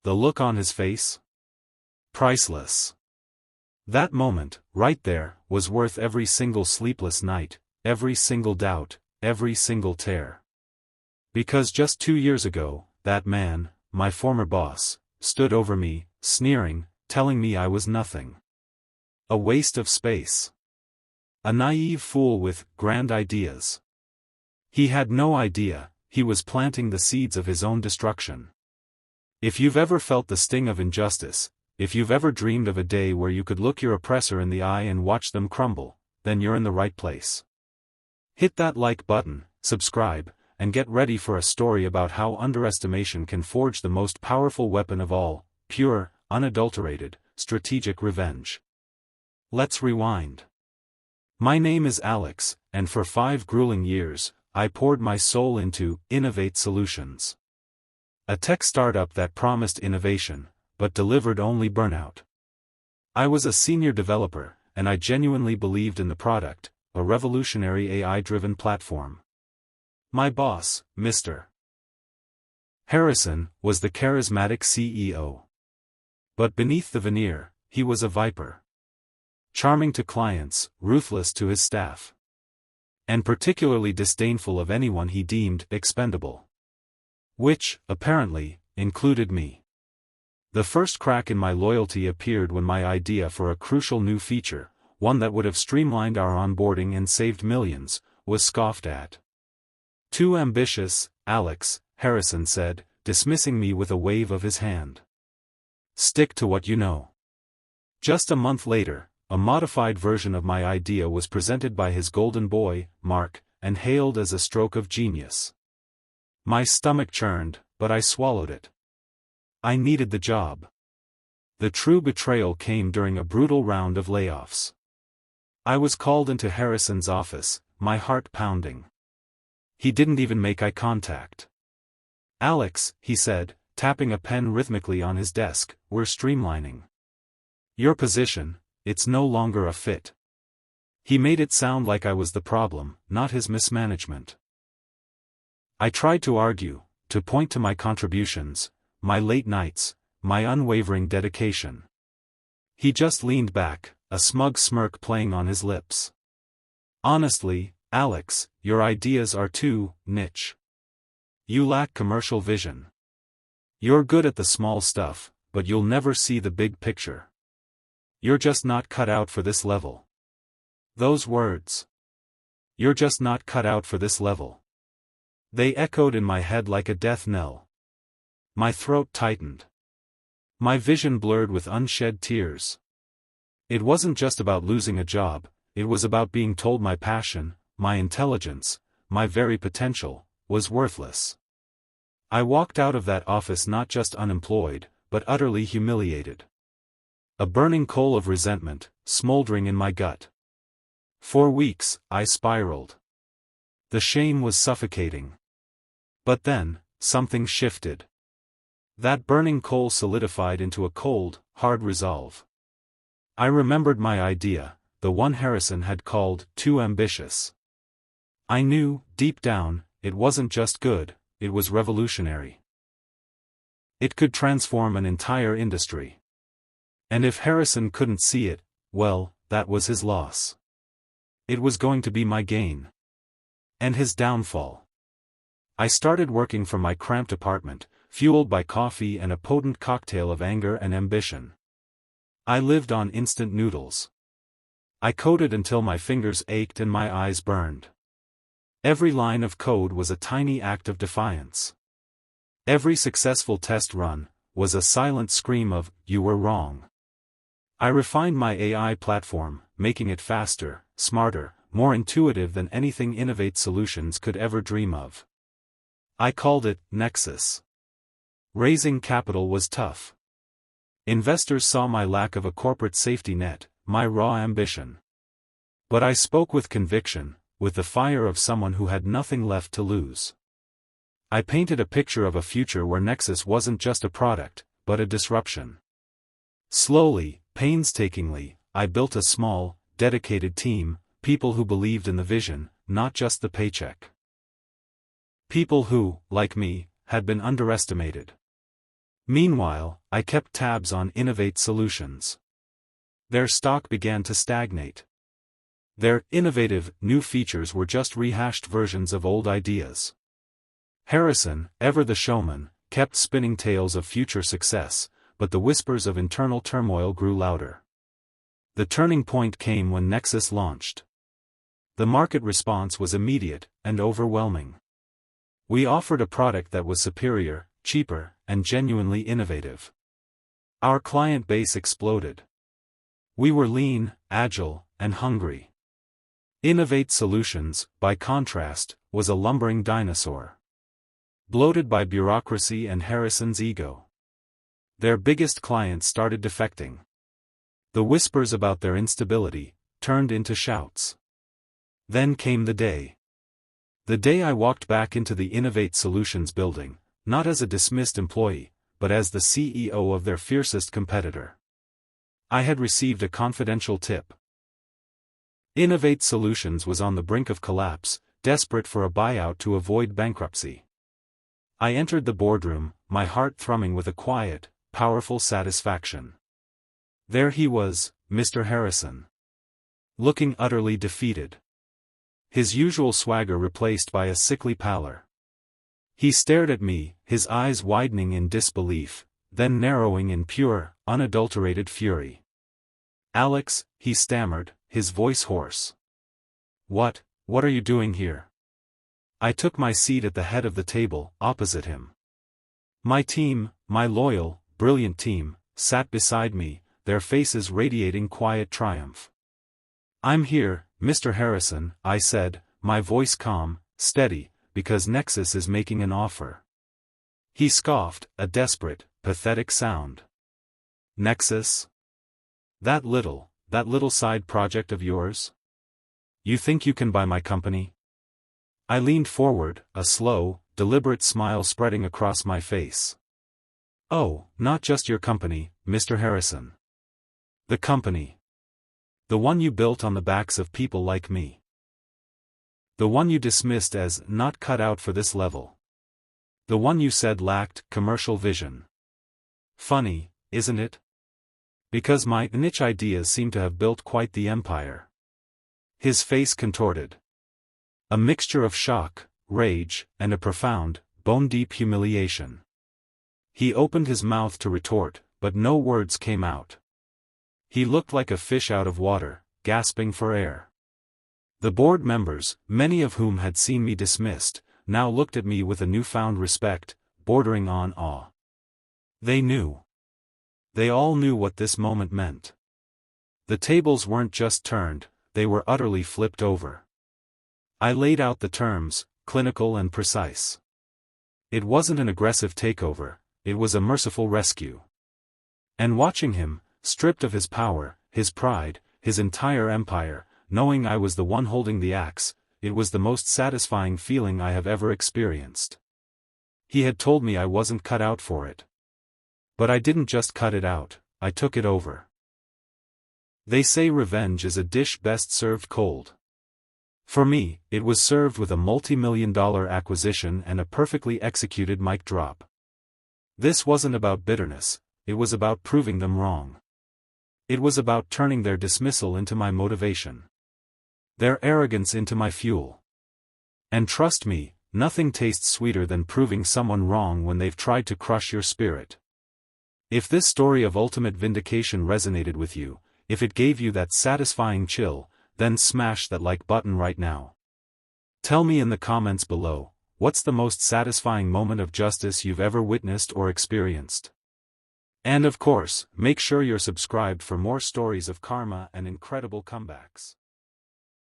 The look on his face? Priceless. That moment, right there, was worth every single sleepless night, every single doubt, every single tear. Because just 2 years ago, that man, my former boss, stood over me, sneering, telling me I was nothing. A waste of space. A naive fool with grand ideas. He had no idea, he was planting the seeds of his own destruction. If you've ever felt the sting of injustice, if you've ever dreamed of a day where you could look your oppressor in the eye and watch them crumble, then you're in the right place. Hit that like button, subscribe, and get ready for a story about how underestimation can forge the most powerful weapon of all, pure, unadulterated, strategic revenge. Let's rewind. My name is Alex, and for 5 grueling years, I poured my soul into Innovate Solutions. A tech startup that promised innovation, but delivered only burnout. I was a senior developer, and I genuinely believed in the product, a revolutionary AI-driven platform. My boss, Mr. Harrison, was the charismatic CEO. But beneath the veneer, he was a viper. Charming to clients, ruthless to his staff. And particularly disdainful of anyone he deemed expendable. Which, apparently, included me. The first crack in my loyalty appeared when my idea for a crucial new feature, one that would have streamlined our onboarding and saved millions, was scoffed at. Too ambitious, Alex, Harrison said, dismissing me with a wave of his hand. Stick to what you know. Just a month later, a modified version of my idea was presented by his golden boy, Mark, and hailed as a stroke of genius. My stomach churned, but I swallowed it. I needed the job. The true betrayal came during a brutal round of layoffs. I was called into Harrison's office, my heart pounding. He didn't even make eye contact. Alex, he said, tapping a pen rhythmically on his desk, we're streamlining. Your position, it's no longer a fit. He made it sound like I was the problem, not his mismanagement. I tried to argue, to point to my contributions, my late nights, my unwavering dedication. He just leaned back, a smug smirk playing on his lips. Honestly, Alex, your ideas are too niche. You lack commercial vision. You're good at the small stuff, but you'll never see the big picture. You're just not cut out for this level. Those words. You're just not cut out for this level. They echoed in my head like a death knell. My throat tightened. My vision blurred with unshed tears. It wasn't just about losing a job, it was about being told my passion, my intelligence, my very potential, was worthless. I walked out of that office not just unemployed, but utterly humiliated. A burning coal of resentment, smoldering in my gut. For weeks, I spiraled. The shame was suffocating. But then, something shifted. That burning coal solidified into a cold, hard resolve. I remembered my idea, the one Harrison had called too ambitious. I knew, deep down, it wasn't just good, it was revolutionary. It could transform an entire industry. And if Harrison couldn't see it, well, that was his loss. It was going to be my gain. And his downfall. I started working from my cramped apartment, fueled by coffee and a potent cocktail of anger and ambition. I lived on instant noodles. I coded until my fingers ached and my eyes burned. Every line of code was a tiny act of defiance. Every successful test run was a silent scream of, "You were wrong." I refined my AI platform, making it faster, smarter, more intuitive than anything Innovate Solutions could ever dream of. I called it Nexus. Raising capital was tough. Investors saw my lack of a corporate safety net, my raw ambition. But I spoke with conviction, with the fire of someone who had nothing left to lose. I painted a picture of a future where Nexus wasn't just a product, but a disruption. Slowly, painstakingly, I built a small, dedicated team, people who believed in the vision, not just the paycheck. People who, like me, had been underestimated. Meanwhile, I kept tabs on Innovate Solutions. Their stock began to stagnate. Their innovative, new features were just rehashed versions of old ideas. Harrison, ever the showman, kept spinning tales of future success, but the whispers of internal turmoil grew louder. The turning point came when Nexus launched. The market response was immediate and overwhelming. We offered a product that was superior, cheaper, and genuinely innovative. Our client base exploded. We were lean, agile, and hungry. Innovate Solutions, by contrast, was a lumbering dinosaur. Bloated by bureaucracy and Harrison's ego. Their biggest clients started defecting. The whispers about their instability turned into shouts. Then came the day. The day I walked back into the Innovate Solutions building, not as a dismissed employee, but as the CEO of their fiercest competitor. I had received a confidential tip. Innovate Solutions was on the brink of collapse, desperate for a buyout to avoid bankruptcy. I entered the boardroom, my heart thrumming with a quiet, powerful satisfaction. There he was, Mr. Harrison. Looking utterly defeated. His usual swagger replaced by a sickly pallor. He stared at me, his eyes widening in disbelief, then narrowing in pure, unadulterated fury. "Alex," he stammered, his voice hoarse. What are you doing here?" I took my seat at the head of the table, opposite him. My team, my loyal, brilliant team, sat beside me, their faces radiating quiet triumph. "I'm here, Mr. Harrison," I said, my voice calm, steady, "because Nexus is making an offer." He scoffed, a desperate, pathetic sound. "Nexus? That little side project of yours? You think you can buy my company?" I leaned forward, a slow, deliberate smile spreading across my face. "Oh, not just your company, Mr. Harrison. The company. The one you built on the backs of people like me. The one you dismissed as not cut out for this level. The one you said lacked commercial vision. Funny, isn't it? Because my niche ideas seem to have built quite the empire." His face contorted. A mixture of shock, rage, and a profound, bone-deep humiliation. He opened his mouth to retort, but no words came out. He looked like a fish out of water, gasping for air. The board members, many of whom had seen me dismissed, now looked at me with a newfound respect, bordering on awe. They knew. They all knew what this moment meant. The tables weren't just turned, they were utterly flipped over. I laid out the terms, clinical and precise. It wasn't an aggressive takeover, it was a merciful rescue. And watching him, stripped of his power, his pride, his entire empire, knowing I was the one holding the axe, it was the most satisfying feeling I have ever experienced. He had told me I wasn't cut out for it. But I didn't just cut it out, I took it over. They say revenge is a dish best served cold. For me, it was served with a multi-million-dollar acquisition and a perfectly executed mic drop. This wasn't about bitterness, it was about proving them wrong. It was about turning their dismissal into my motivation. Their arrogance into my fuel. And trust me, nothing tastes sweeter than proving someone wrong when they've tried to crush your spirit. If this story of ultimate vindication resonated with you, if it gave you that satisfying chill, then smash that like button right now. Tell me in the comments below, what's the most satisfying moment of justice you've ever witnessed or experienced? And of course, make sure you're subscribed for more stories of karma and incredible comebacks.